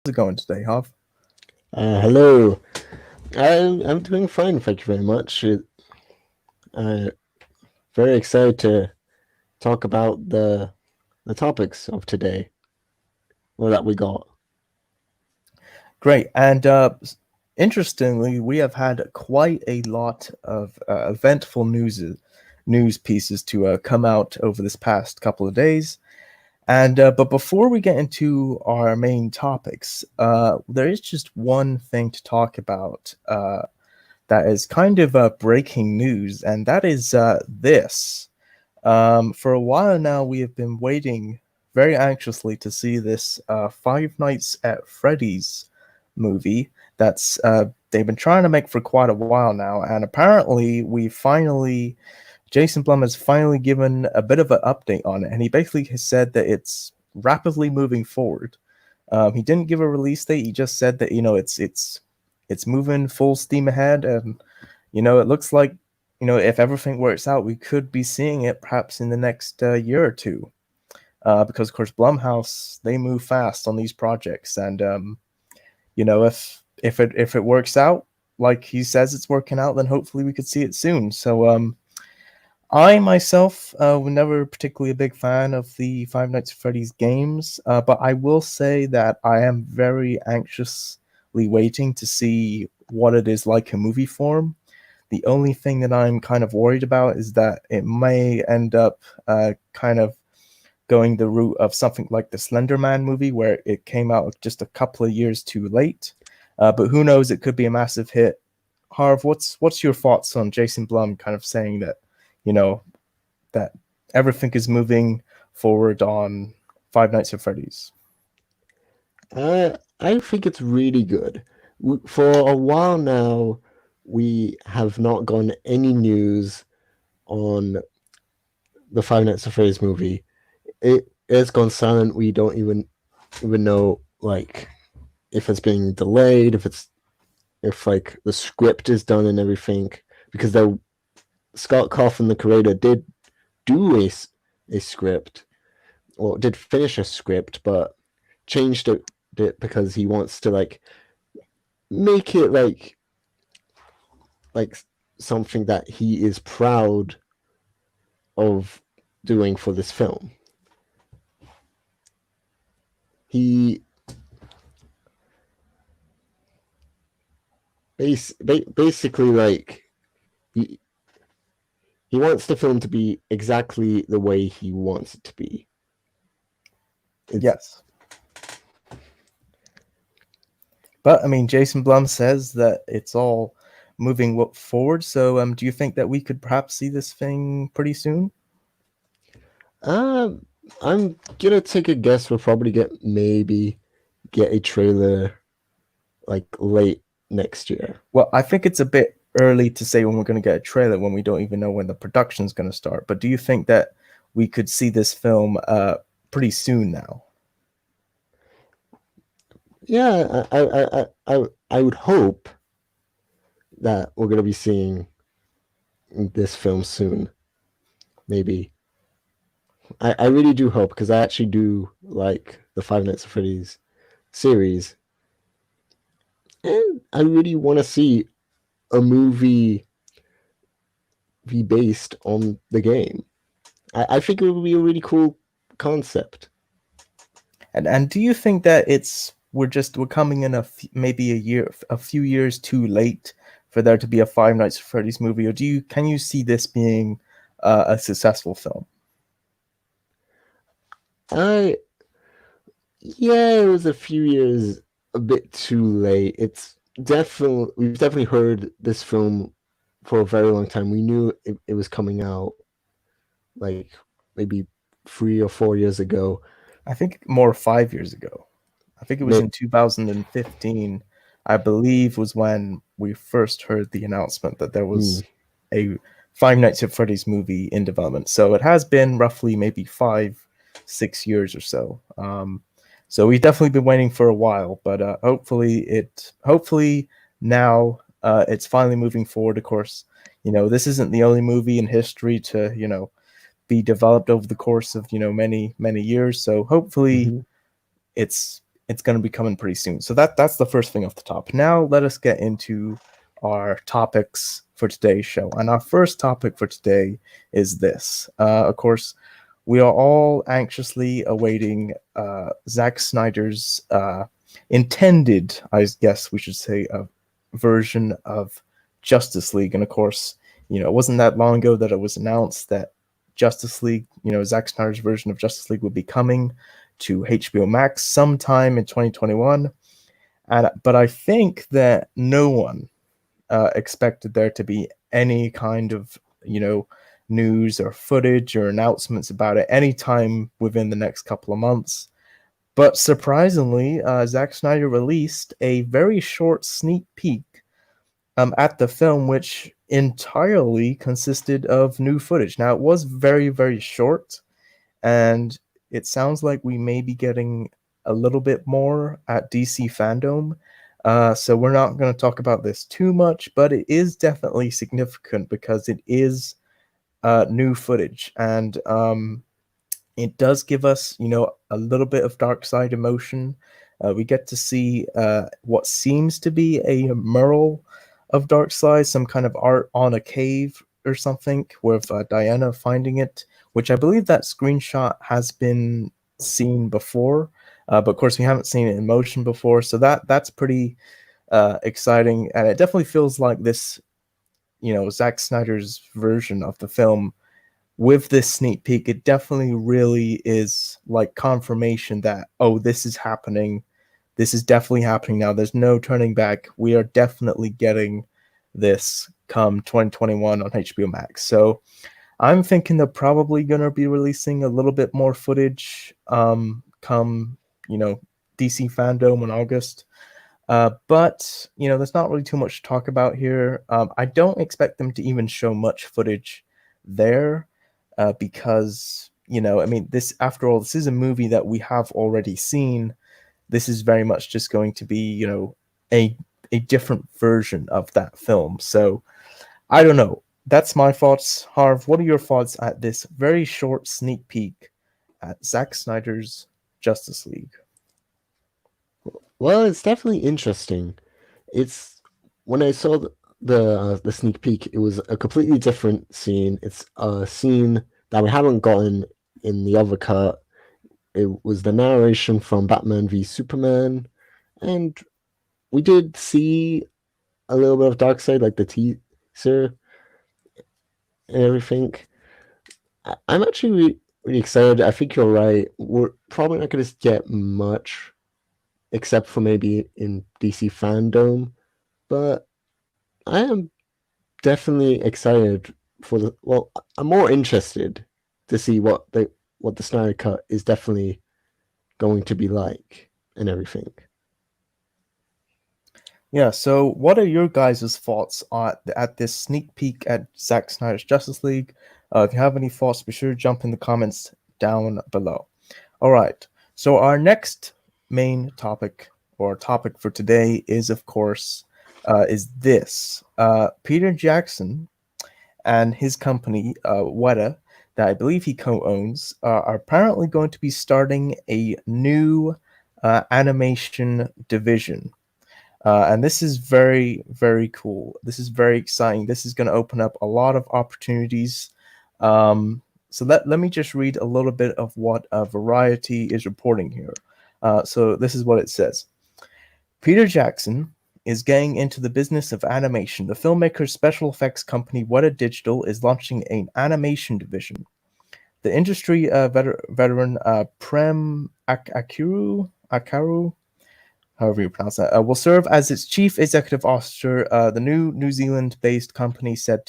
it going today, Hav? Hello. I'm doing fine, thank you very much. Uh, Very excited to talk about the topics of today, or that we got. Great. And interestingly, we have had quite a lot of eventful news pieces to come out over this past couple of days. And but before we get into our main topics, there is just one thing to talk about that is kind of breaking news, and that is this. For a while now, we have been waiting very anxiously to see this Five Nights at Freddy's movie that's they've been trying to make for quite a while now, and apparently Jason Blum has finally given a bit of an update on it, and he basically has said that it's rapidly moving forward. He didn't give a release date. He just said that it's moving full steam ahead, and it looks like if everything works out, we could be seeing it perhaps in the next year or two. Because of course, Blumhouse they move fast on these projects, and if it works out like he says it's working out, then hopefully we could see it soon. So I myself was never particularly a big fan of the Five Nights at Freddy's games, but I will say that I am very anxiously waiting to see what it is like in movie form. The only thing that I'm kind of worried about is that it may end up kind of going the route of something like the Slender Man movie, where it came out just a couple of years too late. But who knows? It could be a massive hit. Harv, what's your thoughts on Jason Blum kind of saying that, you know, that everything is moving forward on Five Nights at Freddy's? I think it's really good. For a while now, we have not gotten any news on the Five Nights at Freddy's movie. It's gone silent. We don't even know like if it's being delayed, if like the script is done and everything, because Scott Cawthon, the creator, did do a script, or did finish a script, but changed it because he wants to like make it like something that he is proud of doing for this film. He basically like he, he wants the film to be exactly the way he wants it to be. It's Yes. But I mean, Jason Blum says that it's all moving forward. So, do you think that we could perhaps see this thing pretty soon? um I'm gonna take a guess. We'll probably get a trailer like late next year. Well, I think it's a bit early to say when we're going to get a trailer when we don't even know when the production's going to start. But do you think that we could see this film pretty soon now? Yeah, I would hope that we're gonna be seeing this film soon. Maybe I really do hope, because I actually do like the Five Nights at Freddy's series, and I really want to see a movie be based on the game. I think it would be a really cool concept. And do you think that we're coming in maybe a few years too late for there to be a Five Nights at Freddy's movie, or can you see this being a successful film? I Yeah, it was a few years a bit too late. We've definitely heard this film for a very long time. We knew it was coming out like maybe 3 or 4 years ago. I think more 5 years ago. I think it was May- in 2015, I believe, was when we first heard the announcement that there hmm. was a Five Nights at Freddy's movie in development. So it has been roughly maybe 6 years or so. So we've definitely been waiting for a while, but hopefully now it's finally moving forward. Of course, this isn't the only movie in history to be developed over the course of many years. So hopefully Hmm. it's it's going to be coming pretty soon. So that's the first thing off the top. Now let us get into our topics for today's show. And our first topic for today is this. Of course, we are all anxiously awaiting Zack Snyder's intended, I guess we should say, version of Justice League. And of course, it wasn't that long ago that it was announced that Justice League, Zack Snyder's version of Justice League would be coming to HBO Max sometime in 2021. But I think that no one expected there to be any kind of, news or footage or announcements about it anytime within the next couple of months. But surprisingly, Zack Snyder released a very short sneak peek at the film, which entirely consisted of new footage. Now, it was very, very short, and it sounds like we may be getting a little bit more at DC Fandom. So we're not going to talk about this too much, but it is definitely significant because it is new footage, and it does give us, a little bit of dark side emotion. We get to see what seems to be a mural of Darkseid, some kind of art on a cave or something, with Diana finding it, which I believe that screenshot has been seen before, but of course we haven't seen it in motion before, so that's pretty exciting, and it definitely feels like this, Zack Snyder's version of the film. With this sneak peek, it definitely really is like confirmation that, oh, this is happening. This is definitely happening now. There's no turning back. We are definitely getting this come 2021 on HBO Max. So I'm thinking they're probably going to be releasing a little bit more footage come, DC Fandom in August. But, there's not really too much to talk about here. I don't expect them to even show much footage there because, this, after all, this is a movie that we have already seen. This is very much just going to be, a different version of that film. So I don't know. That's my thoughts. Harv, what are your thoughts at this very short sneak peek at Zack Snyder's Justice League? Well, it's definitely interesting. It's when I saw the sneak peek, it was a completely different scene. It's a scene that we haven't gotten in the other cut. It was the narration from Batman v Superman, and we did see a little bit of Darkseid, like the teaser and everything. I'm actually really excited. I think you're right. We're probably not going to get much, except for maybe in DC Fandom, but I am definitely excited for the. Well, I'm more interested to see what the Snyder Cut is definitely going to be like and everything. Yeah, so what are your guys' thoughts at this sneak peek at Zack Snyder's Justice League? If you have any thoughts, be sure to jump in the comments down below. All right, so our next main topic, or topic for today, is, of course, is this. Peter Jackson and his company, Weta, that I believe he co-owns, are apparently going to be starting a new animation division. And this is very, very cool. This is very exciting. This is going to open up a lot of opportunities. So let me just read a little bit of what Variety is reporting here. So this is what it says. Peter Jackson is getting into the business of animation. The filmmaker's special effects company Weta Digital is launching an animation division. The industry veteran Prem Akaru, however you pronounce that, will serve as its chief executive officer. The New Zealand-based company said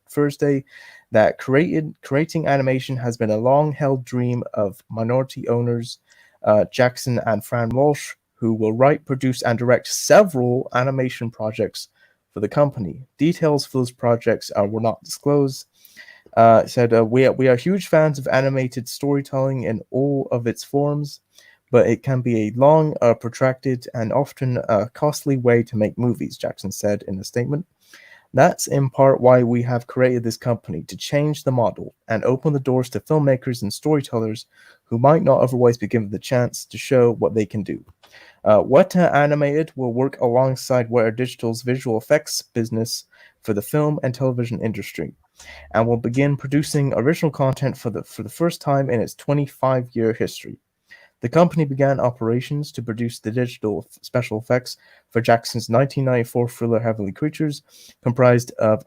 Thursday that creating animation has been a long-held dream of minority owners, Jackson and Fran Walsh, who will write, produce, and direct several animation projects for the company. Details for those projects were not disclosed. It said, we are huge fans of animated storytelling in all of its forms, but it can be a long, protracted, and often costly way to make movies, Jackson said in a statement. That's in part why we have created this company, to change the model and open the doors to filmmakers and storytellers who might not otherwise be given the chance to show what they can do. Weta Animated will work alongside Weta Digital's visual effects business for the film and television industry, and will begin producing original content for the first time in its 25-year history. The company began operations to produce the digital special effects for Jackson's 1994 thriller Heavenly Creatures, comprised of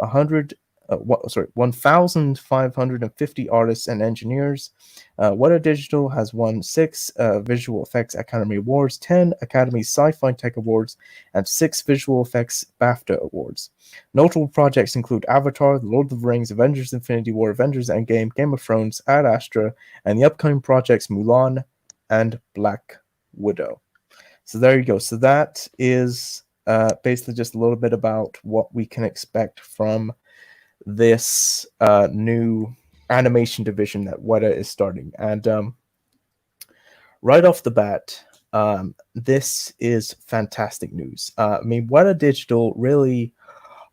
1,550 artists and engineers. Weta Digital has won 6 Visual Effects Academy Awards, 10 Academy Sci-Fi Tech Awards, and 6 Visual Effects BAFTA Awards. Notable projects include Avatar, The Lord of the Rings, Avengers Infinity War, Avengers Endgame, Game of Thrones, Ad Astra, and the upcoming projects Mulan and Black Widow. So there you go. So that is basically just a little bit about what we can expect from this new animation division that Weta is starting. And right off the bat, this is fantastic news. I mean, Weta Digital really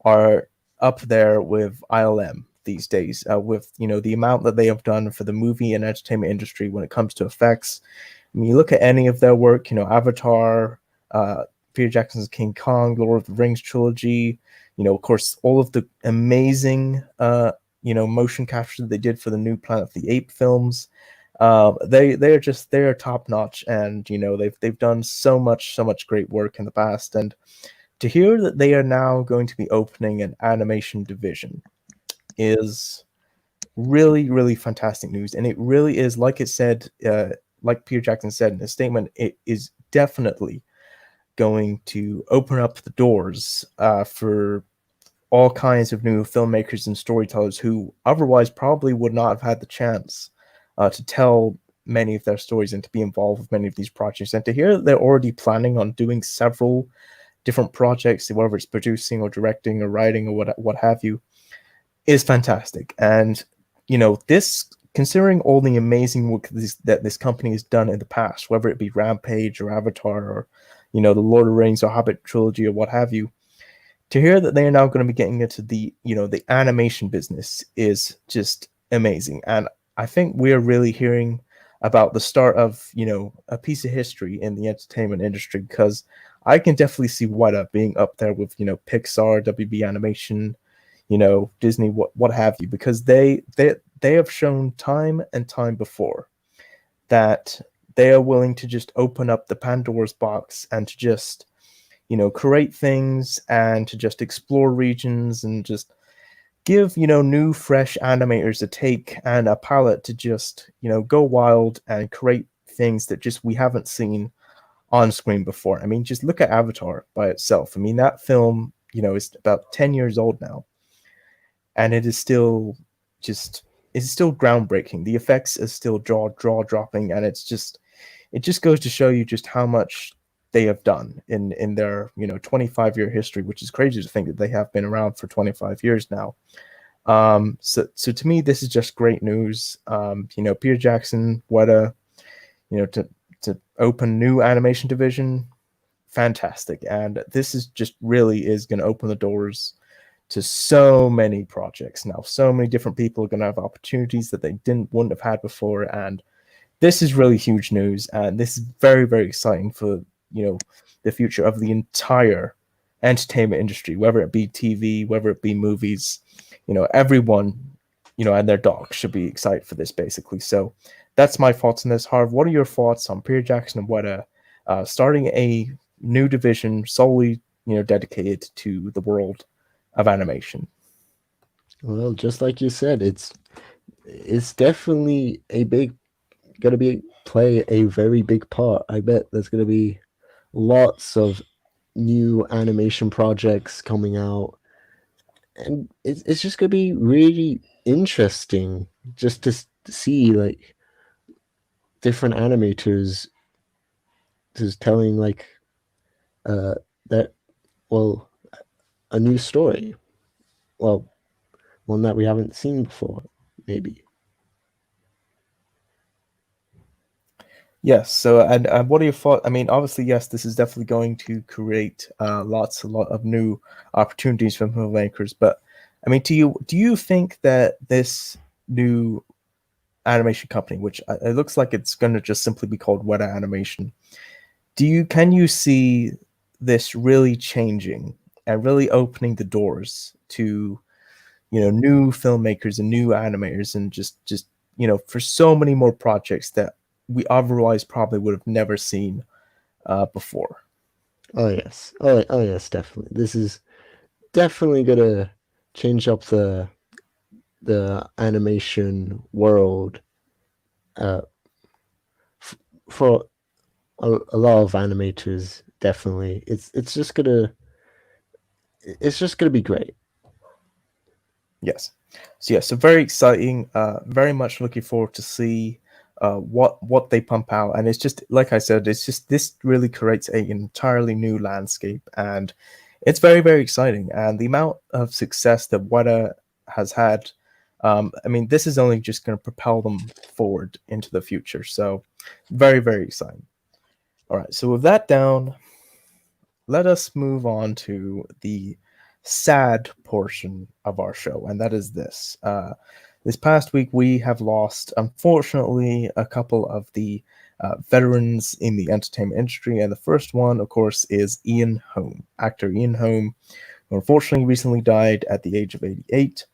are up there with ILM these days, with the amount that they have done for the movie and entertainment industry when it comes to effects. I mean, you look at any of their work, Avatar, Peter Jackson's King Kong, Lord of the Rings trilogy, of course, all of the amazing, motion capture that they did for the new Planet of the Apes films. They're top notch, and they've done so much great work in the past. And to hear that they are now going to be opening an animation division is really, really fantastic news. And it really is, like it said, like Peter Jackson said in his statement, it is definitely going to open up the doors for all kinds of new filmmakers and storytellers who otherwise probably would not have had the chance to tell many of their stories and to be involved with many of these projects. And to hear that they're already planning on doing several different projects, whether it's producing or directing or writing or what have you, is fantastic. And this, considering all the amazing work that this company has done in the past, whether it be Rampage or Avatar or the Lord of the Rings or Hobbit trilogy or what have you, to hear that they are now going to be getting into the the animation business is just amazing. And I think we're really hearing about the start of a piece of history in the entertainment industry, because I can definitely see Weta being up there with Pixar, WB Animation, Disney, what have you, because they have shown time and time before that they are willing to just open up the Pandora's box and to just create things and to just explore regions and just give new fresh animators a take and a palette to just go wild and create things that just we haven't seen on screen before. I mean, just look at Avatar by itself. I mean, that film is about 10 years old now, and it is still groundbreaking. The effects are still jaw dropping, and it just goes to show you just how much they have done in their 25-year history, which is crazy to think that they have been around for 25 years now. So to me, this is just great news. Peter Jackson, Weta, to open new animation division, fantastic. And this is just really is going to open the doors to so many projects now. So many different people are going to have opportunities that they wouldn't have had before, and this is really huge news. And this is very, very exciting for the future of the entire entertainment industry, whether it be TV, whether it be movies. Everyone, and their dog should be excited for this, basically. So that's my thoughts on this. Harv, what are your thoughts on Peter Jackson and Weta starting a new division solely, dedicated to the world of animation? Well, just like you said, it's definitely gonna play a very big part. I bet there's gonna be lots of new animation projects coming out, and it's just gonna be really interesting just to see like different animators just telling like that well a new story, well one that we haven't seen before, maybe. Yes. So, and what are your thoughts? I mean, obviously, yes, this is definitely going to create a lot of new opportunities for filmmakers. But I mean, do you think that this new animation company, which it looks like it's going to just simply be called Weta Animation, can you see this really changing and really opening the doors to, new filmmakers and new animators, and just for so many more projects that we otherwise probably would have never seen before? Oh yes. Oh yes, definitely. This is definitely gonna change up the animation world uh, f for a lot of animators. Definitely, it's just gonna be great. Yes. So yeah, so very exciting. Very much looking forward to see what they pump out, and it's just like I said, it's just this really creates an entirely new landscape, and it's very very exciting. And the amount of success that Weta has had, I mean, this is only just going to propel them forward into the future. So very very exciting. All right, so with that down, let us move on to the sad portion of our show, and that is this. This past week, we have lost, unfortunately, a couple of the veterans in the entertainment industry, and the first one, of course, is Ian Holm, actor Ian Holm, who unfortunately recently died at the age of 88.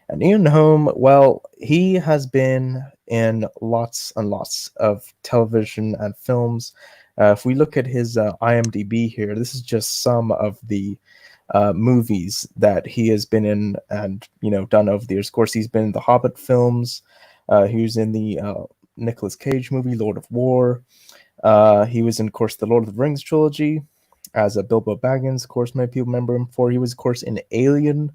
And Ian Holm, well, he has been in lots and lots of television and films. If we look at his IMDb here, this is just some of the movies that he has been in and done over the years. Of course, he's been in the Hobbit films. He was in the Nicolas Cage movie Lord of War. He was in, of course, the Lord of the Rings trilogy as a Bilbo Baggins. Of course, many people remember him for. He was, of course, in Alien,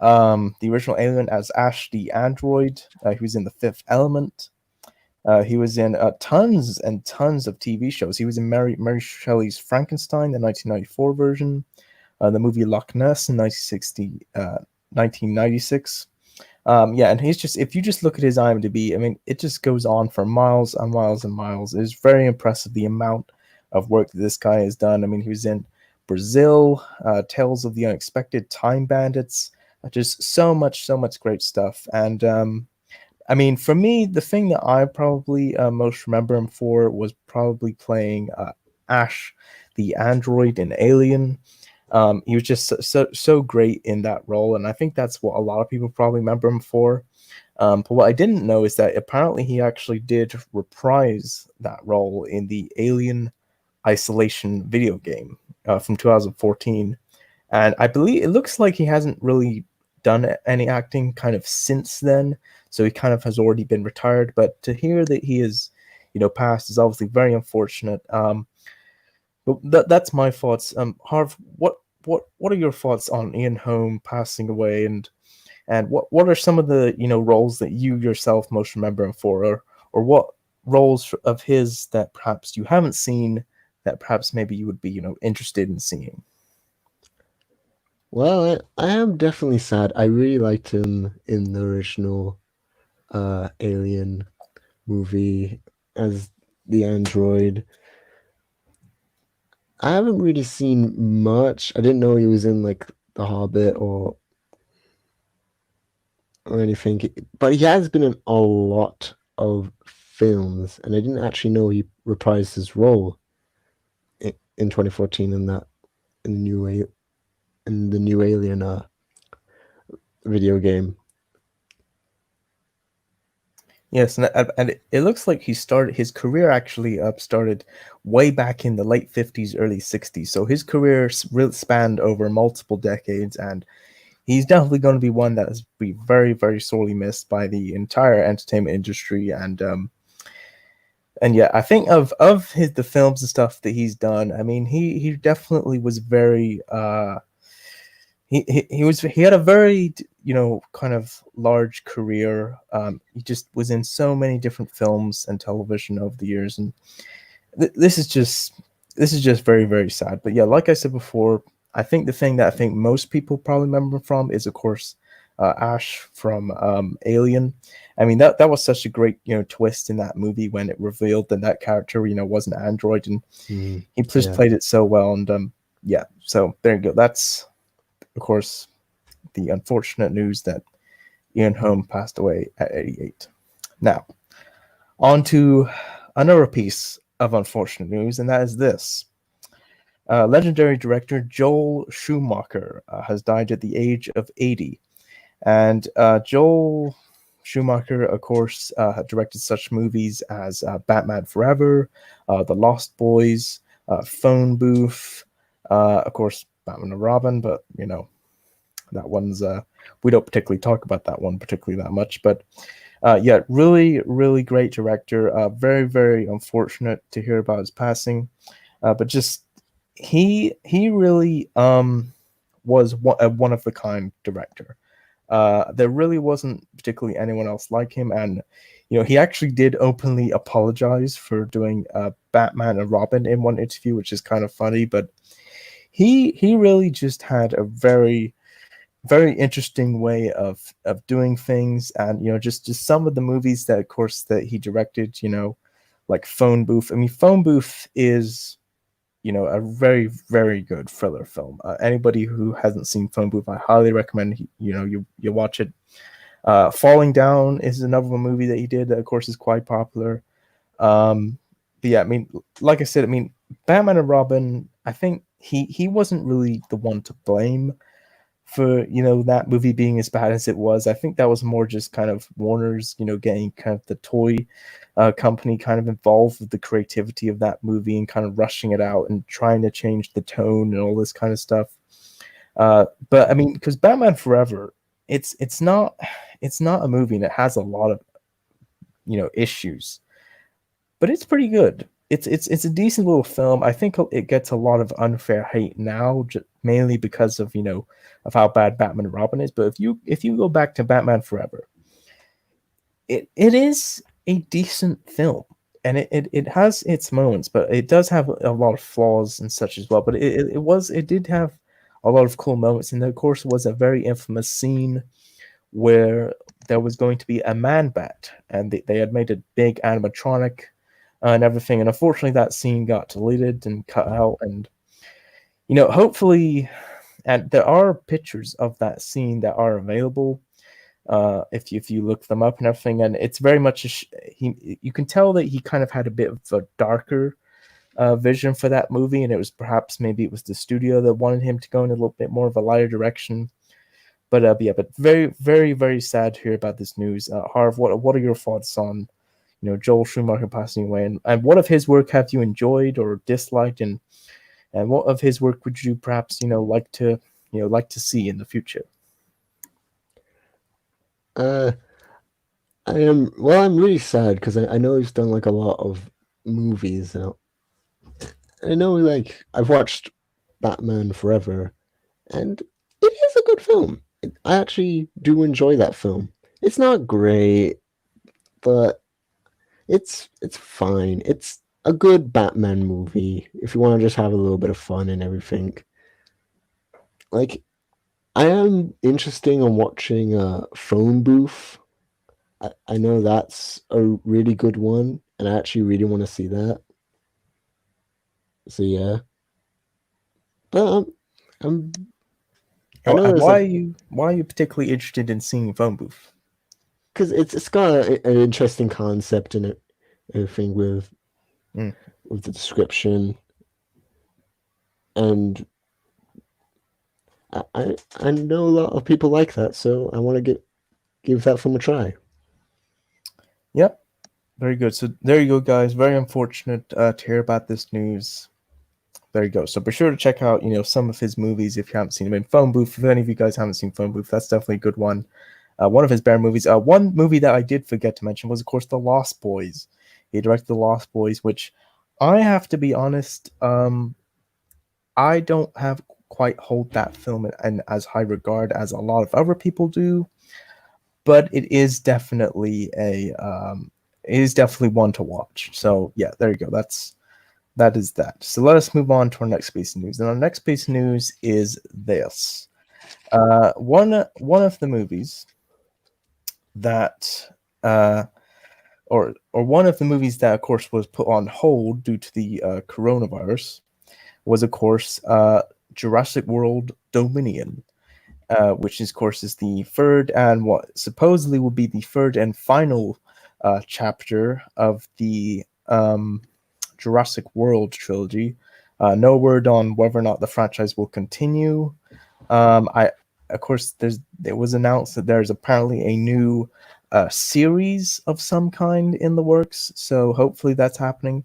the original Alien as Ash the android. He was in The Fifth Element. He was in tons and tons of TV shows. He was in Mary Shelley's Frankenstein, the 1994 version, the movie Loch Ness in 1996. Yeah, and he's just, if you just look at his IMDb, I mean, it just goes on for miles and miles and miles. It's very impressive the amount of work that this guy has done. I mean, he was in Brazil, Tales of the Unexpected, Time Bandits, just so much great stuff. And I mean, for me, the thing that I probably most remember him for was probably playing Ash, the android in Alien. He was just so great in that role, and I think that's what a lot of people probably remember him for. But what I didn't know is that apparently he actually did reprise that role in the Alien Isolation video game from 2014, and I believe it looks like he hasn't really done any acting kind of since then. So he kind of has already been retired. But to hear that he is, passed is obviously very unfortunate. But that's my thoughts. Harv, what are your thoughts on Ian Holm passing away, and what are some of the roles that you yourself most remember him for, or what roles of his that perhaps you haven't seen that perhaps maybe you would be interested in seeing? Well, I am definitely sad. I really liked him in the original Alien movie as the android. I haven't really seen much. I didn't know he was in like The Hobbit or anything, but he has been in a lot of films, and I didn't actually know he reprised his role in 2014 in that in the new Alien video game. Yes, and it looks like he started his career actually started way back in the late 50s, early 60s. So his career really spanned over multiple decades, and he's definitely going to be one that is be very, very sorely missed by the entire entertainment industry. And yeah, I think of the films and stuff that he's done. I mean, he definitely was very he had a very kind of large career. He just was in so many different films and television over the years, and this is just very very sad. But yeah, like I said before, I think the thing that I think most people probably remember from is, of course, Ash from Alien. I mean, that was such a great twist in that movie when it revealed that that character was an android, and Mm, he just yeah. played it so well. And yeah, so there you go. That's, of course, the unfortunate news that Ian Holm passed away at 88. Now, on to another piece of unfortunate news, and that is this. Legendary director Joel Schumacher has died at the age of 80. And Joel Schumacher, of course, directed such movies as Batman Forever, The Lost Boys, Phone Booth, of course, Batman and Robin, but, that one's, we don't particularly talk about that one particularly that much. But yeah, really, really great director. Very, very unfortunate to hear about his passing. But just, he really was a one of the kind director. There really wasn't particularly anyone else like him, and he actually did openly apologize for doing Batman and Robin in one interview, which is kind of funny. But he really just had a very, very interesting way of doing things, and just some of the movies that, of course, that he directed, like Phone Booth. I mean, Phone Booth is a very, very good thriller film. Anybody who hasn't seen Phone Booth, I highly recommend you watch it. Falling Down is another movie that he did that, of course, is quite popular. But yeah, I mean, like I said, I mean, Batman and Robin, I think he wasn't really the one to blame for that movie being as bad as it was. I think that was more just kind of Warner's getting kind of the toy company kind of involved with the creativity of that movie and kind of rushing it out and trying to change the tone and all this kind of stuff. But I mean, because Batman Forever, it's not a movie, and it has a lot of issues, but it's pretty good. It's a decent little film. I think it gets a lot of unfair hate now, mainly because of of how bad Batman and Robin is. But if you go back to Batman Forever, it is a decent film, and it has its moments, but it does have a lot of flaws and such as well. But it did have a lot of cool moments, and there, of course, was a very infamous scene where there was going to be a man bat, and they had made a big animatronic and everything. And unfortunately, that scene got deleted and cut out. And hopefully, and there are pictures of that scene that are available if you look them up and everything. And it's very much you can tell that he kind of had a bit of a darker vision for that movie, and it was maybe it was the studio that wanted him to go in a little bit more of a lighter direction. But yeah, but very, very, very sad to hear about this news. Harv, what are your thoughts on Joel Schumacher passing away, and what of his work have you enjoyed or disliked, and what of his work would you perhaps like to see in the future? I'm really sad because I know he's done like a lot of movies. I know I've watched Batman Forever, and it is a good film. I actually do enjoy that film. It's not great, but it's fine. It's a good Batman movie if you want to just have a little bit of fun and everything. Like, I am interested in watching Phone Booth. I know that's a really good one, and I actually really want to see that. So yeah, but I'm I know there's Why are you particularly interested in seeing Phone Booth? because it's got an interesting concept in it, everything with Mm. the description, and I know a lot of people like that, so I want to give that film a try. Yep, very good. So there you go, guys. Very unfortunate to hear about this news. There you go. So be sure to check out some of his movies if you haven't seen him. In Phone Booth, if any of you guys haven't seen Phone Booth, that's definitely a good one. One of his better movies. One movie that I did forget to mention was, of course, The Lost Boys. He directed The Lost Boys, which I have to be honest, I don't have quite hold that film in as high regard as a lot of other people do, but it is definitely one to watch. So yeah, there you go. That is that. So let us move on to our next piece of news. And our next piece of news is this. One of the movies that or one of the movies that, of course, was put on hold due to the coronavirus was, of course, Jurassic World Dominion, which is, of course, is the third and what supposedly will be the third and final chapter of the Jurassic World trilogy. No word on whether or not the franchise will continue. Of course, it was announced that there's apparently a new series of some kind in the works, so hopefully that's happening.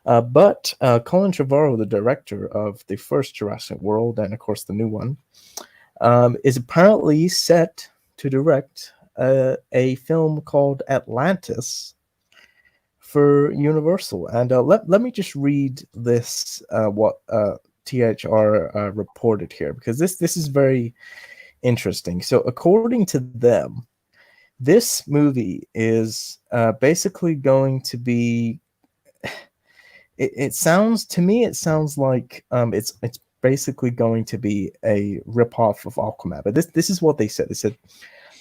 But Colin Trevorrow, the director of the first Jurassic World and of course the new one, is apparently set to direct a film called Atlantis for Universal. And let me just read this what THR reported here, because this is very interesting. So according to them, this movie is basically going to be. It sounds to me. It sounds like it's basically going to be a ripoff of Aquaman. But this is what they said. They said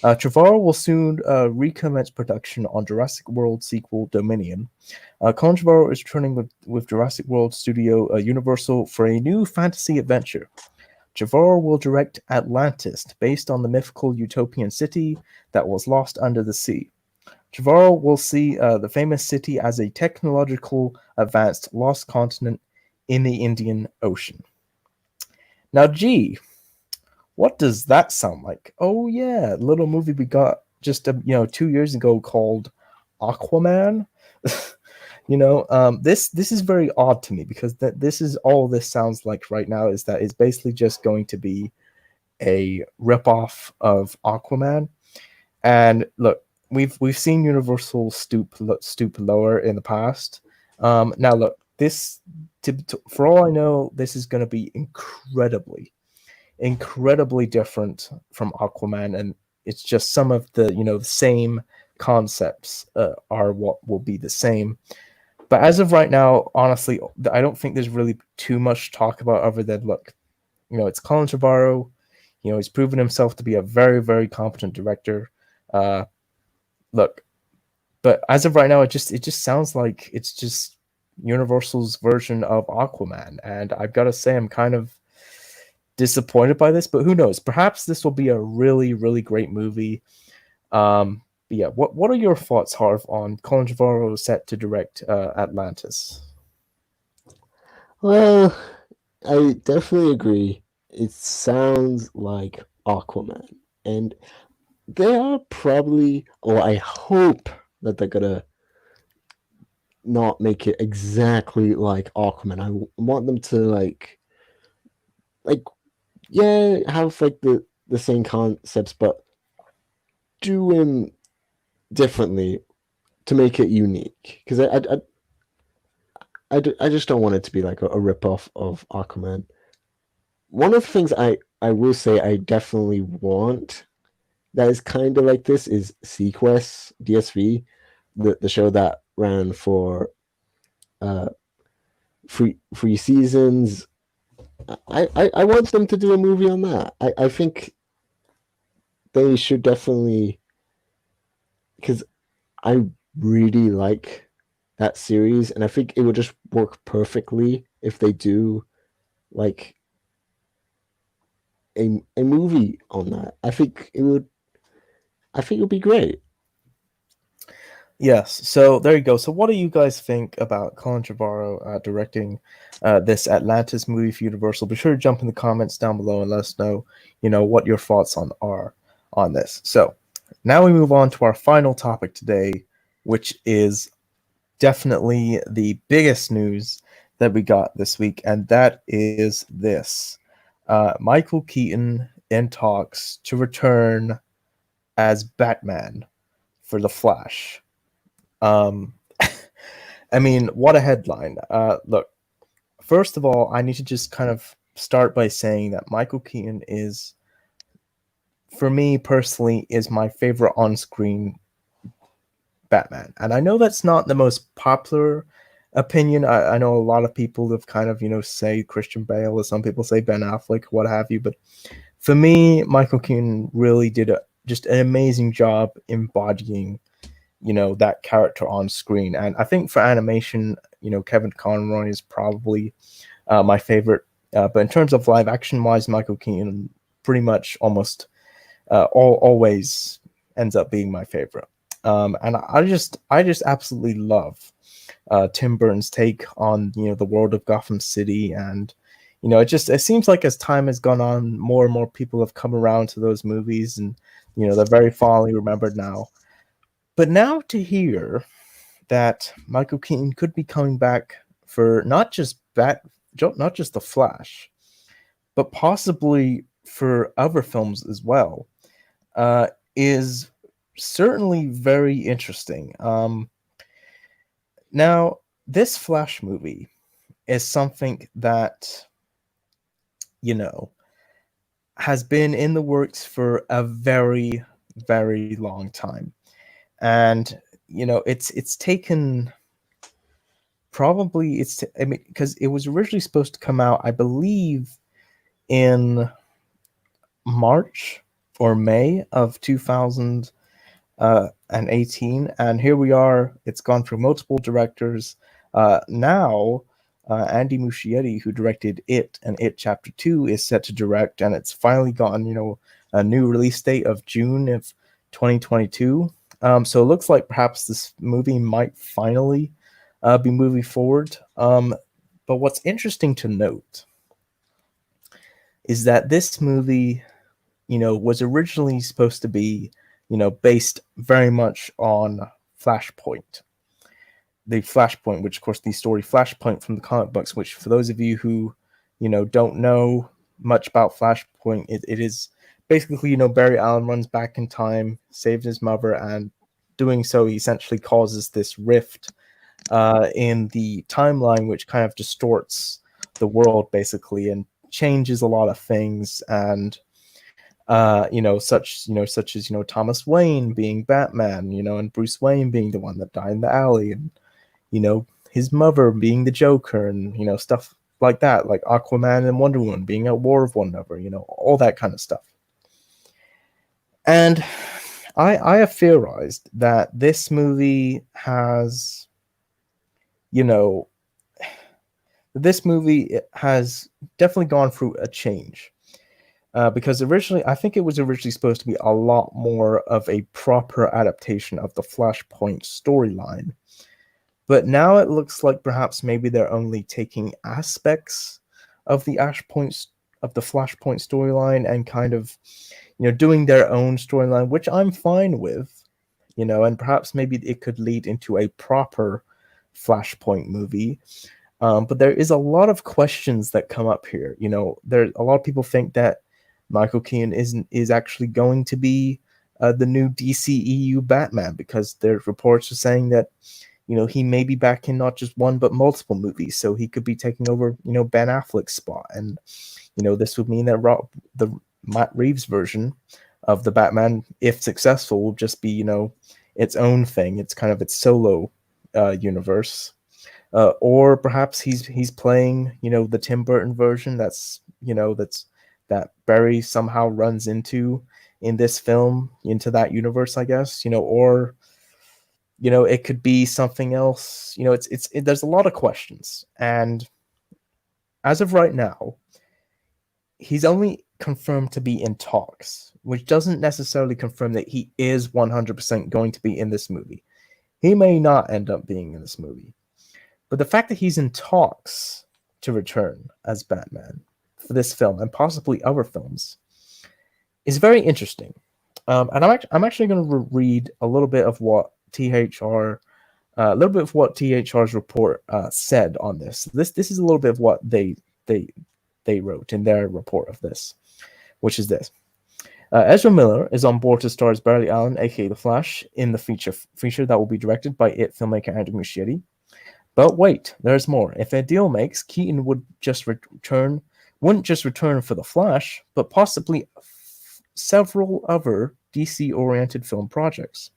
Trevorrow will soon recommence production on Jurassic World sequel Dominion. Colin Trevorrow is returning with Jurassic World Studio Universal for a new fantasy adventure. Trevorrow will direct Atlantis, based on the mythical utopian city that was lost under the sea. Trevorrow will see the famous city as a technological advanced lost continent in the Indian Ocean. Now, gee, what does that sound like? Oh yeah, little movie we got just 2 years ago called Aquaman. This is very odd to me, because this is all this sounds like right now, is that it's basically just going to be a ripoff of Aquaman. And look, we've seen Universal stoop lower in the past. Now look, this for all I know, this is going to be incredibly different from Aquaman, and it's just some of the same concepts are what will be the same. But as of right now, honestly, I don't think there's really too much to talk about, other than, look, it's Colin Trevorrow. He's proven himself to be a very, very competent director. Look, but as of right now, it just sounds like it's just Universal's version of Aquaman, and I've got to say I'm kind of disappointed by this. But who knows? Perhaps this will be a really, really great movie. But yeah, what are your thoughts, Harv, on Colin Trevorrow set to direct Atlantis? Well, I definitely agree. It sounds like Aquaman. And they are probably, or I hope that they're gonna not make it exactly like Aquaman. I want them to like yeah, have like the same concepts, but do them differently to make it unique. Because I just don't want it to be like a rip-off of Aquaman. One of the things I will say I definitely want that is kind of like this is Sequest DSV, the show that ran for three seasons. I want them to do a movie on that. I think they should definitely, because I really like that series, and I think it would just work perfectly if they do like a movie on that. I think it would be great. Yes, so there you go. So what do you guys think about Colin Trevorrow directing this Atlantis movie for Universal? Be sure to jump in the comments down below and let us know, what your thoughts are on this. So now we move on to our final topic today, which is definitely the biggest news that we got this week, and that is this. Michael Keaton in talks to return as Batman for The Flash. I mean, what a headline. Look, first of all, I need to just kind of start by saying that Michael Keaton is, for me personally, is my favorite on-screen Batman. And I know that's not the most popular opinion. I know a lot of people have kind of, say Christian Bale, or some people say Ben Affleck, what have you. But for me, Michael Keaton really did just an amazing job embodying that character on screen. And I think for animation, Kevin Conroy is probably my favorite. But in terms of live action wise, Michael Keaton pretty much almost always ends up being my favorite. And I just absolutely love Tim Burton's take on the world of Gotham City, and it seems like as time has gone on, more and more people have come around to those movies, and they're very fondly remembered now. But now to hear that Michael Keaton could be coming back for not just The Flash, but possibly for other films as well, is certainly very interesting. Now, this Flash movie is something that, has been in the works for a very, very long time. And, it's taken probably, I mean, because it was originally supposed to come out, I believe, in March or May of 2018, and here we are. It's gone through multiple directors. Now, Andy Muschietti, who directed It and It Chapter 2, is set to direct, and it's finally gotten a new release date of June of 2022. So it looks like perhaps this movie might finally be moving forward. But what's interesting to note is that this movie, was originally supposed to be, based very much on Flashpoint. The Flashpoint, which of course the story Flashpoint from the comic books, which for those of you who, don't know much about Flashpoint, it is basically, Barry Allen runs back in time, saves his mother, and doing so, he essentially causes this rift in the timeline, which kind of distorts the world basically and changes a lot of things. And such as Thomas Wayne being Batman, and Bruce Wayne being the one that died in the alley, and his mother being the Joker, and stuff like that, like Aquaman and Wonder Woman being at war with one another, all that kind of stuff. And I have theorized that this movie has, definitely gone through a change. Because I think it was originally supposed to be a lot more of a proper adaptation of the Flashpoint storyline. But now it looks like perhaps maybe they're only taking aspects of the Flashpoint storyline and kind of, doing their own storyline, which I'm fine with, and perhaps maybe it could lead into a proper Flashpoint movie. But there is a lot of questions that come up here. There a lot of people think that Michael Keaton is actually going to be the new DCEU Batman, because there's reports are saying that he may be back in not just one but multiple movies, so he could be taking over Ben Affleck's spot, and this would mean that the Matt Reeves version of the Batman, if successful, will just be its own thing. It's kind of its solo universe. Or perhaps he's playing the Tim Burton version that Barry somehow runs into in this film, into that universe, I guess, or it could be something else. There's a lot of questions, and as of right now, he's only confirmed to be in talks, which doesn't necessarily confirm that he is 100% going to be in this movie. He may not end up being in this movie. But the fact that he's in talks to return as Batman for this film and possibly other films is very interesting. And I'm actually going to read a little bit of what THR's report said on this. This is a little bit of what they wrote in their report of this, which is this. Ezra Miller is on board to star as Barry Allen, aka The Flash, in the feature that will be directed by It filmmaker Andy Muschietti. But wait, there's more. If a deal makes, Keaton wouldn't just return for The Flash, but possibly several other DC-oriented film projects.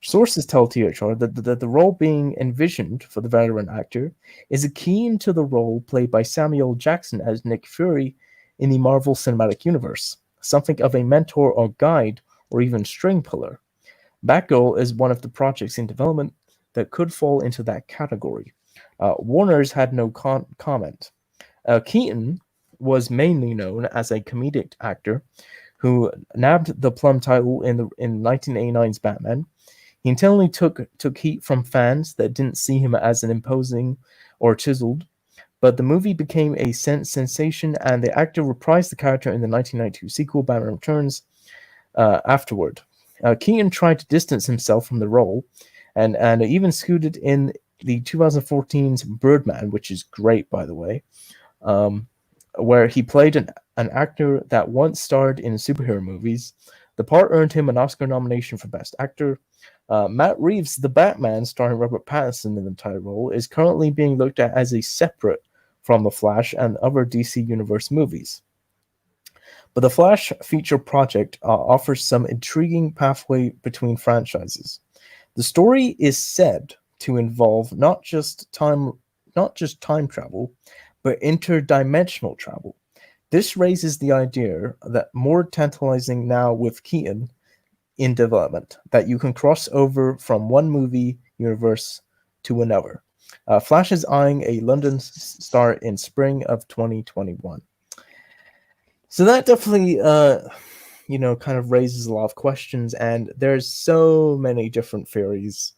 Sources tell THR that the role being envisioned for the veteran actor is akin to the role played by Samuel Jackson as Nick Fury in the Marvel Cinematic Universe, something of a mentor or guide or even string puller. Batgirl is one of the projects in development that could fall into that category. Warner's had no comment. Keaton was mainly known as a comedic actor who nabbed the Plum title in 1989's Batman. He intentionally took heat from fans that didn't see him as an imposing or chiseled, but the movie became a sensation, and the actor reprised the character in the 1992 sequel, Batman Returns, afterward. Keaton tried to distance himself from the role, and even scooted in the 2014's Birdman, which is great, by the way, um, where he played an actor that once starred in superhero movies. The part earned him an Oscar nomination for Best Actor. Matt Reeves' The Batman, starring Robert Pattinson in the title role, is currently being looked at as a separate from The Flash and other DC Universe movies. But the Flash feature project offers some intriguing pathway between franchises. The story is said to involve not just time travel, but interdimensional travel. This raises the idea that more tantalizing now with Keaton in development, that you can cross over from one movie universe to another. Flash is eyeing a London start in spring of 2021. So that definitely, kind of raises a lot of questions, and there's so many different theories.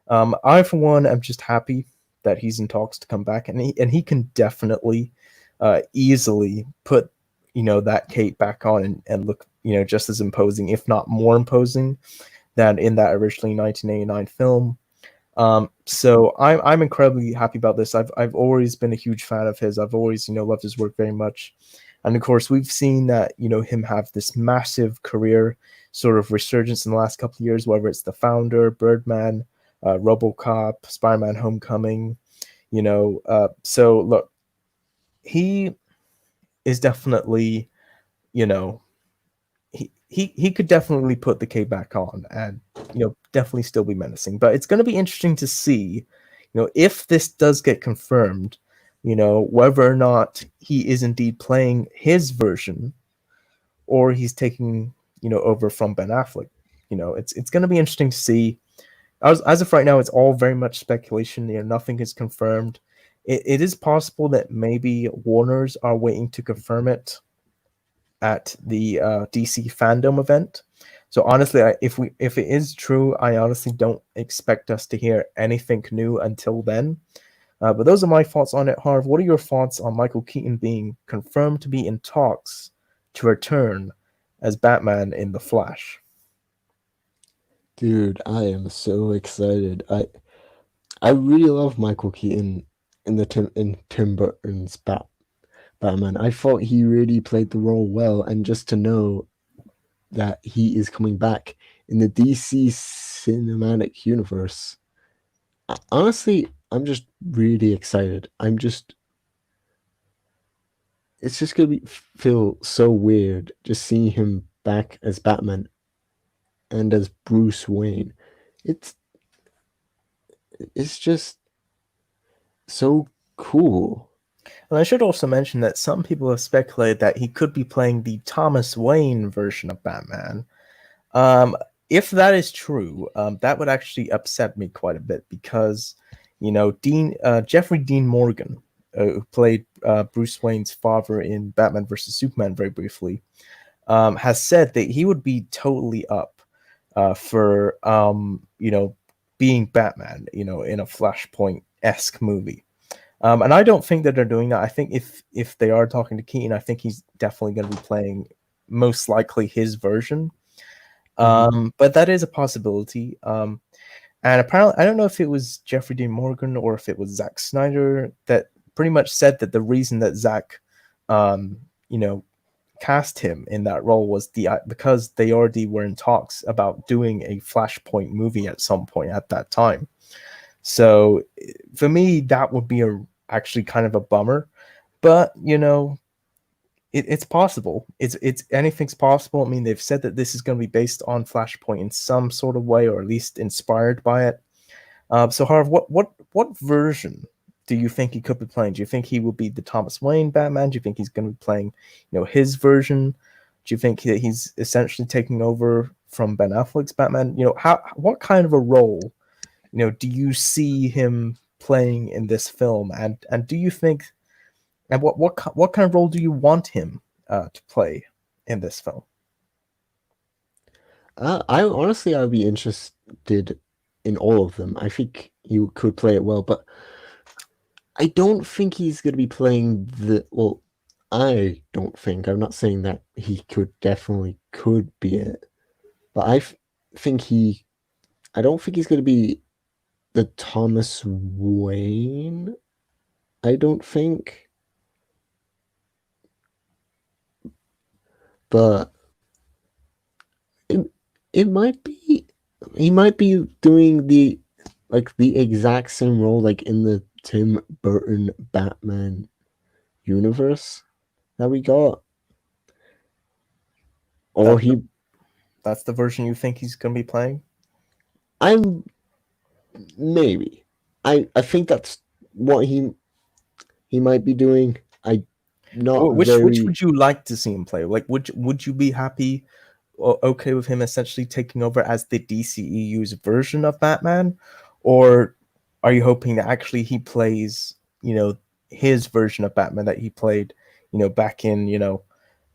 I, for one, am just happy that he's in talks to come back, and he can definitely, easily put, that cape back on and look, just as imposing, if not more imposing, than in that originally 1989 film. So I'm incredibly happy about this. I've always been a huge fan of his. I've always, loved his work very much. And of course, we've seen that, him have this massive career sort of resurgence in the last couple of years, whether it's The Founder, Birdman, RoboCop, Spider-Man Homecoming, so look, he is definitely, you know, he could definitely put the cape back on and, definitely still be menacing. But it's going to be interesting to see, if this does get confirmed, whether or not he is indeed playing his version or he's taking, over from Ben Affleck. It's going to be interesting to see. As of right now, it's all very much speculation. Nothing is confirmed. It is possible that maybe Warner's are waiting to confirm it at the DC fandom event. So honestly, if it is true, I honestly don't expect us to hear anything new until then. But those are my thoughts on it. Harv, what are your thoughts on Michael Keaton being confirmed to be in talks to return as Batman in The Flash? Dude, I am so excited. I really love Michael Keaton in Tim Burton's Batman. I thought he really played the role well, and just to know that he is coming back in the DC cinematic universe, honestly, I'm just really excited. It's just gonna feel so weird just seeing him back as Batman and as Bruce Wayne. It's it's just so cool. And I should also mention that some people have speculated that he could be playing the Thomas Wayne version of Batman. Um, if that is true, that would actually upset me quite a bit because, Jeffrey Dean Morgan, who played Bruce Wayne's father in Batman vs Superman very briefly, has said that he would be totally up for being Batman, in a Flashpoint-esque movie. And I don't think that they're doing that. I think if they are talking to Keaton, I think he's definitely going to be playing most likely his version. But that is a possibility. And apparently, I don't know if it was Jeffrey Dean Morgan or if it was Zack Snyder that pretty much said that the reason that Zack, cast him in that role was because they already were in talks about doing a Flashpoint movie at some point at that time. So for me, that would be actually kind of a bummer, but it's possible. It's anything's possible. I mean, they've said that this is going to be based on Flashpoint in some sort of way, or at least inspired by it. So Harv, what version do you think he could be playing? Do you think he will be the Thomas Wayne Batman? Do you think he's going to be playing, his version? Do you think that he's essentially taking over from Ben Affleck's Batman? What kind of a role, do you see him playing in this film? And do you think, and what kind of role do you want him to play in this film? I honestly, I would be interested in all of them. I think he could play it well, but I don't think he's going to be playing the. Well, I don't think. I'm not saying that he definitely could be it, but think he. I don't think he's going to be the Thomas Wayne. I don't think. But it might be. He might be doing the exact same role like in the Tim Burton Batman universe that we got. Or that's the version you think he's going to be playing? I'm maybe. I think that's what he might be doing. Which would you like to see him play? Like, would you be happy or okay with him essentially taking over as the DCEU's version of Batman, or are you hoping that actually he plays, his version of Batman that he played, back in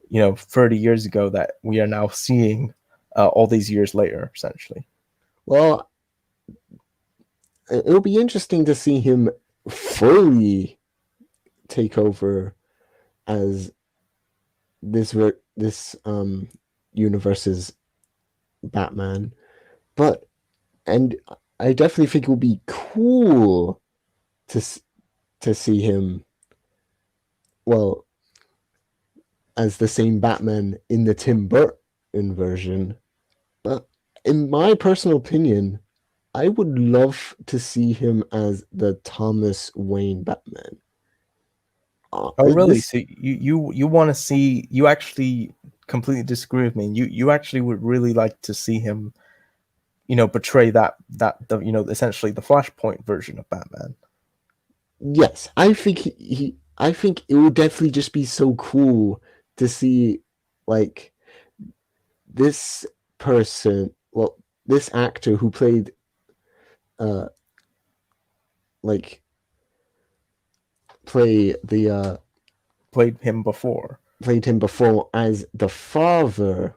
30 years ago that we are now seeing all these years later, essentially? Well, it'll be interesting to see him fully take over as this universe's Batman, and I definitely think it would be cool to see him, well, as the same Batman in the Tim Burton version. But in my personal opinion, I would love to see him as the Thomas Wayne Batman. Oh, really? So you want to see? You actually completely disagree with me. You actually would really like to see him, portray essentially the Flashpoint version of Batman. Yes, I think I think it would definitely just be so cool to see, like, this person, well, this actor who played, played him before as the father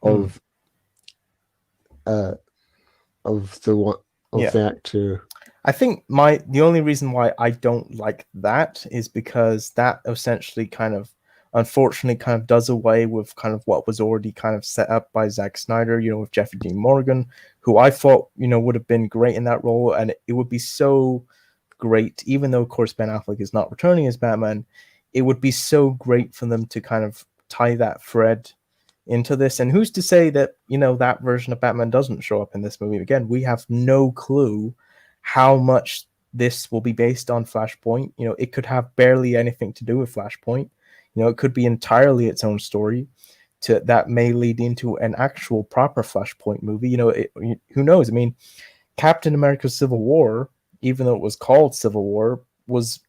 of the actor. I think the only reason why I don't like that is because that essentially unfortunately does away with what was already set up by Zack Snyder, with Jeffrey Dean Morgan, who I thought, would have been great in that role. And it would be so great, even though of course Ben Affleck is not returning as Batman, it would be so great for them to tie that thread into this. And who's to say that, that version of Batman doesn't show up in this movie? Again, we have no clue how much this will be based on Flashpoint. It could have barely anything to do with Flashpoint. It could be entirely its own story that may lead into an actual proper Flashpoint movie. Who knows? I mean, Captain America Civil War, even though it was called Civil War, was,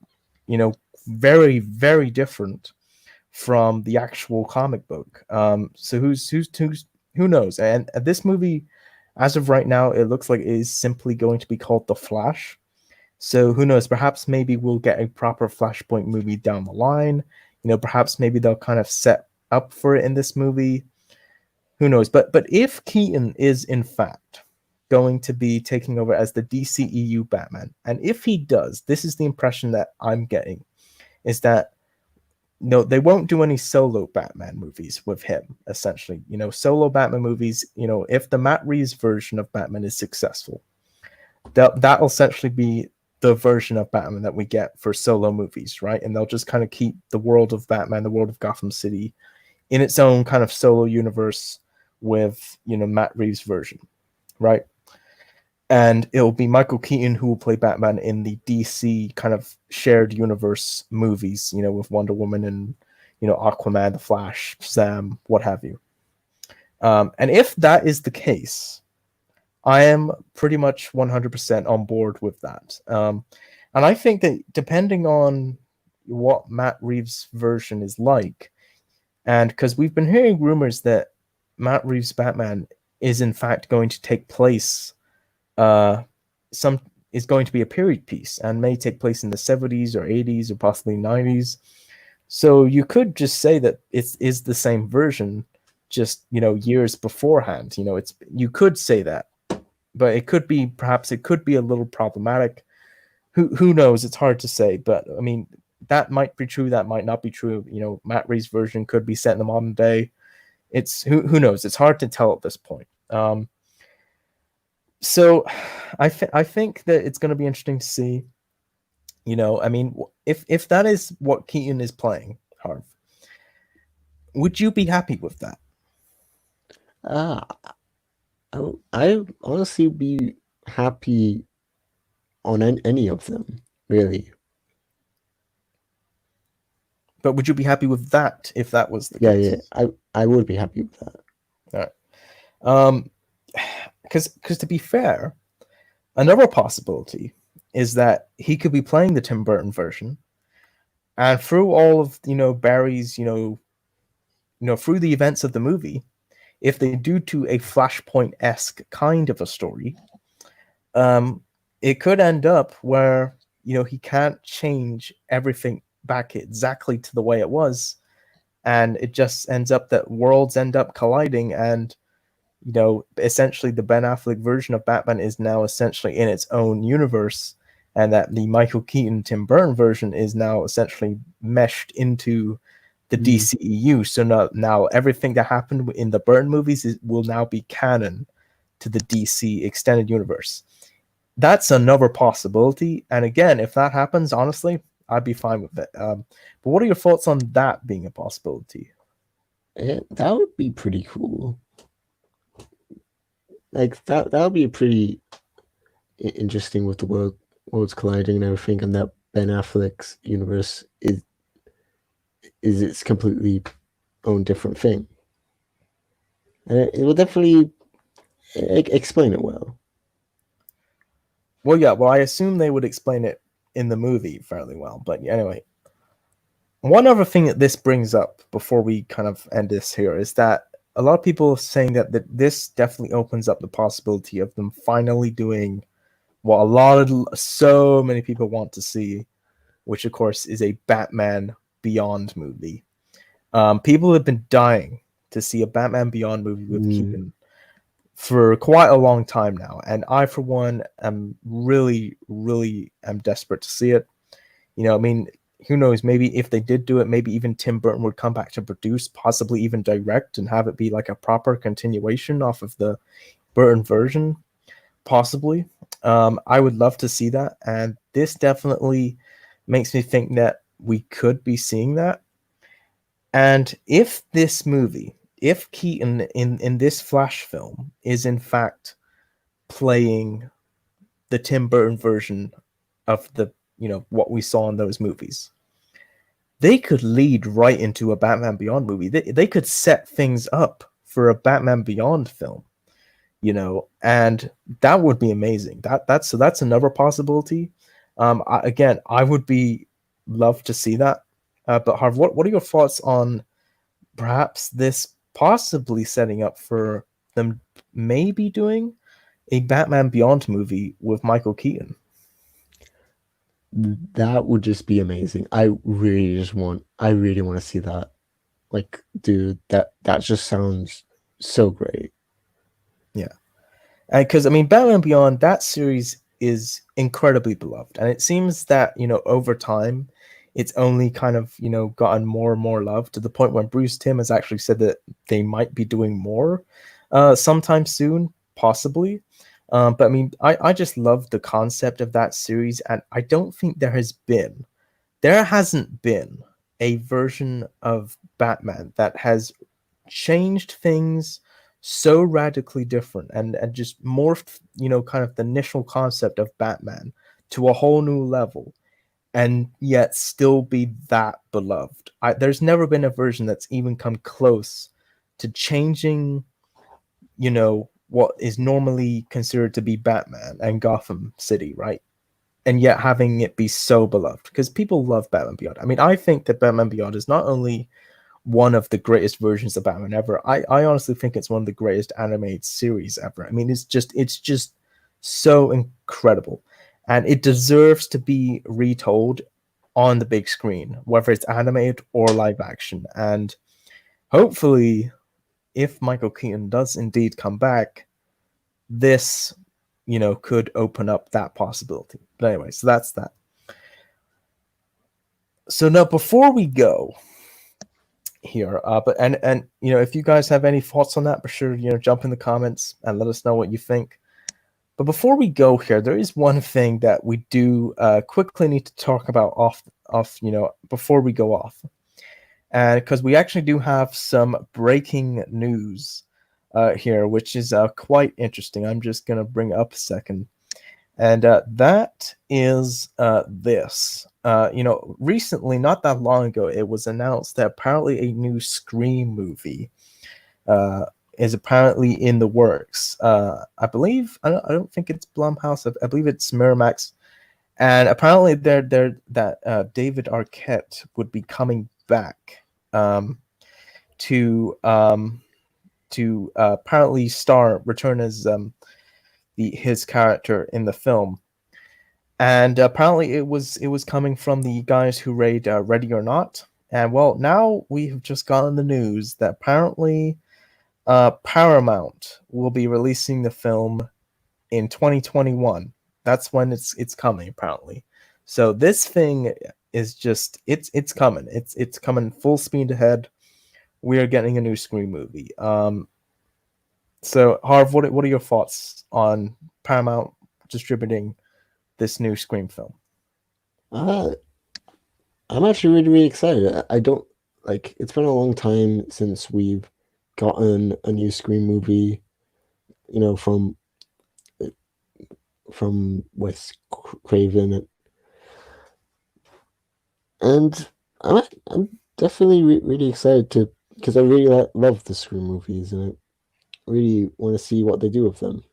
very, very different from the actual comic book. So who knows? And this movie, as of right now, it looks like it is simply going to be called The Flash. So who knows? Perhaps maybe we'll get a proper Flashpoint movie down the line. Perhaps maybe they'll set up for it in this movie. Who knows? But if Keaton is in fact going to be taking over as the DCEU Batman, and if he does, this is the impression that I'm getting, is that they won't do any solo Batman movies with him, essentially. Solo Batman movies, if the Matt Reeves version of Batman is successful, that'll essentially be the version of Batman that we get for solo movies, right? And they'll just keep the world of Batman, the world of Gotham City, in its own solo universe with, Matt Reeves' version, right? And it'll be Michael Keaton who will play Batman in the DC shared universe movies, with Wonder Woman and, Aquaman, The Flash, Shazam, what have you. And if that is the case, I am pretty much 100% on board with that. And I think that depending on what Matt Reeves' version is like, and because we've been hearing rumors that Matt Reeves' Batman is in fact going to take place, is going to be a period piece and may take place in the 70s or 80s or possibly 90s. So you could just say that it is the same version, just years beforehand. You could say that. but it could be, perhaps it could be a little problematic. Who knows? It's hard to say, but I mean, that might be true, that might not be true. Matt Reeves' version could be set in the modern day. It's who knows? It's hard to tell at this point. So I think that it's going to be interesting to see. I mean, if that is what Keaton is playing, Harv, would you be happy with that? Ah, I honestly be happy on any of them, really. But would you be happy with that if that was the Yeah, case? yeah, I would be happy with that. All right. Because to be fair, another possibility is that he could be playing the Tim Burton version, and through all of Barry's through the events of the movie, if they do to a Flashpoint-esque kind of a story, it could end up where he can't change everything back exactly to the way it was, and it just ends up that worlds end up colliding, and essentially the Ben Affleck version of Batman is now essentially in its own universe, and that the Michael Keaton Tim Burton version is now essentially meshed into the DCEU. So now everything that happened in the Burton movies will now be canon to the DC extended universe. That's another possibility. And again, if that happens, honestly, I'd be fine with it. But what are your thoughts on that being a possibility? That would be pretty cool. Like that would be pretty interesting with the worlds colliding and everything, and that Ben Affleck's universe is its completely own different thing. And it will definitely explain it well. Well, yeah. Well, I assume they would explain it in the movie fairly well. But anyway, one other thing that this brings up before we kind of end this here is that a lot of people are saying that this definitely opens up the possibility of them finally doing what so many people want to see, which of course is a Batman Beyond movie. People have been dying to see a Batman Beyond movie with Keaton for quite a long time now, and I, for one, am really, really am desperate to see it. I mean, who knows? Maybe if they did do it, maybe even Tim Burton would come back to produce, possibly even direct, and have it be like a proper continuation off of the Burton version, possibly. I would love to see that, and this definitely makes me think that we could be seeing that. And if this movie, if Keaton in this Flash film is in fact playing the Tim Burton version of the what we saw in those movies, they could lead right into a Batman Beyond movie. They could set things up for a Batman Beyond film, and that would be amazing. That's another possibility. I would be love to see that. But Harv, what are your thoughts on perhaps this possibly setting up for them maybe doing a Batman Beyond movie with Michael Keaton? That would just be amazing. I really want to see that. Like, dude, that just sounds so great. Yeah. And because I mean, Batman Beyond, that series is incredibly beloved, and it seems that over time, it's only kind of gotten more and more love, to the point where Bruce Timm has actually said that they might be doing more sometime soon, possibly. But I mean, I just love the concept of that series, and I don't think there hasn't been a version of Batman that has changed things so radically different and just morphed kind of the initial concept of Batman to a whole new level, and yet still be that beloved. There's never been a version that's even come close to changing what is normally considered to be Batman and Gotham City, right? And yet having it be so beloved, because people love Batman Beyond. I mean, I think that Batman Beyond is not only one of the greatest versions of Batman ever, I honestly think it's one of the greatest animated series ever. I mean, it's just so incredible, and it deserves to be retold on the big screen, whether it's animated or live action. And hopefully, if Michael Keaton does indeed come back, this could open up that possibility. But anyway, so that's that. So now before we go here, but and if you guys have any thoughts on that, for sure, jump in the comments and let us know what you think. But before we go here, there is one thing that we do quickly need to talk about off before we go off, and because we actually do have some breaking news here, which is quite interesting. I'm just gonna bring it up a second, and that is this. Recently, not that long ago, it was announced that apparently a new Scream movie is apparently in the works. I believe I don't think it's Blumhouse. I believe it's Miramax, and apparently that David Arquette would be coming back to apparently return as his character in the film. And apparently it was coming from the guys who made Ready or Not. And well, now we have just gotten the news that apparently Paramount will be releasing the film in 2021. That's when it's coming, apparently. So this thing is just it's coming. It's coming full speed ahead. We are getting a new Scream movie. So Harv, what are your thoughts on Paramount distributing this new Scream film? I'm actually really, really excited. I don't like. It's been a long time since we've gotten a new Scream movie, from Wes Craven, and I'm definitely really excited because I really love the Scream movies, and I really want to see what they do with them.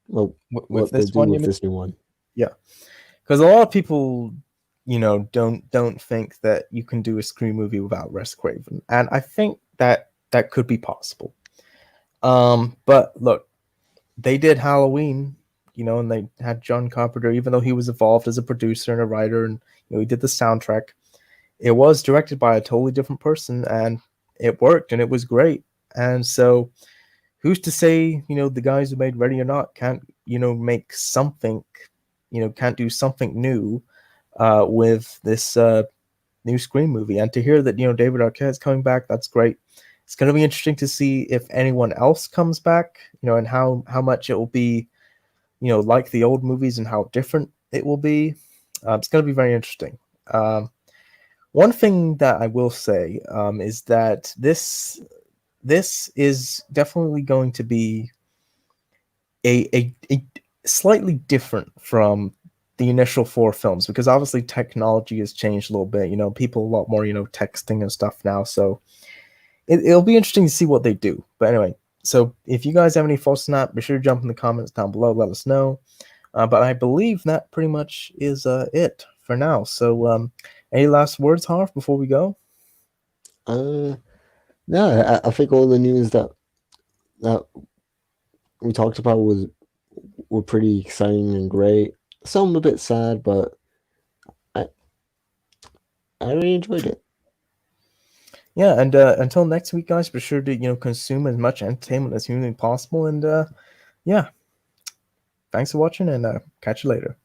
Well, what they do with this new one. Yeah, because a lot of people, don't think that you can do a Scream movie without Wes Craven, and I think that could be possible. But look, they did Halloween, and they had John Carpenter, even though he was involved as a producer and a writer, and he did the soundtrack. It was directed by a totally different person, and it worked, and it was great. And so, who's to say, the guys who made Ready or Not can't, make something, can't do something new with this new Scream movie? And to hear that, David Arquette is coming back, that's great. It's going to be interesting to see if anyone else comes back, and how much it will be, like the old movies and how different it will be. It's going to be very interesting. One thing that I will say is that this is definitely going to be a slightly different from the initial 4 films, because obviously technology has changed a little bit. People a lot more, texting and stuff now. So it'll be interesting to see what they do. But anyway, so if you guys have any thoughts on that, be sure to jump in the comments down below. Let us know. But I believe that pretty much is it for now. So any last words, Harv, before we go? No, I think all the news that we talked about were pretty exciting and great. Some a bit sad, but I really enjoyed it. Yeah, and until next week, guys, be sure to consume as much entertainment as humanly possible. And yeah, thanks for watching, and catch you later.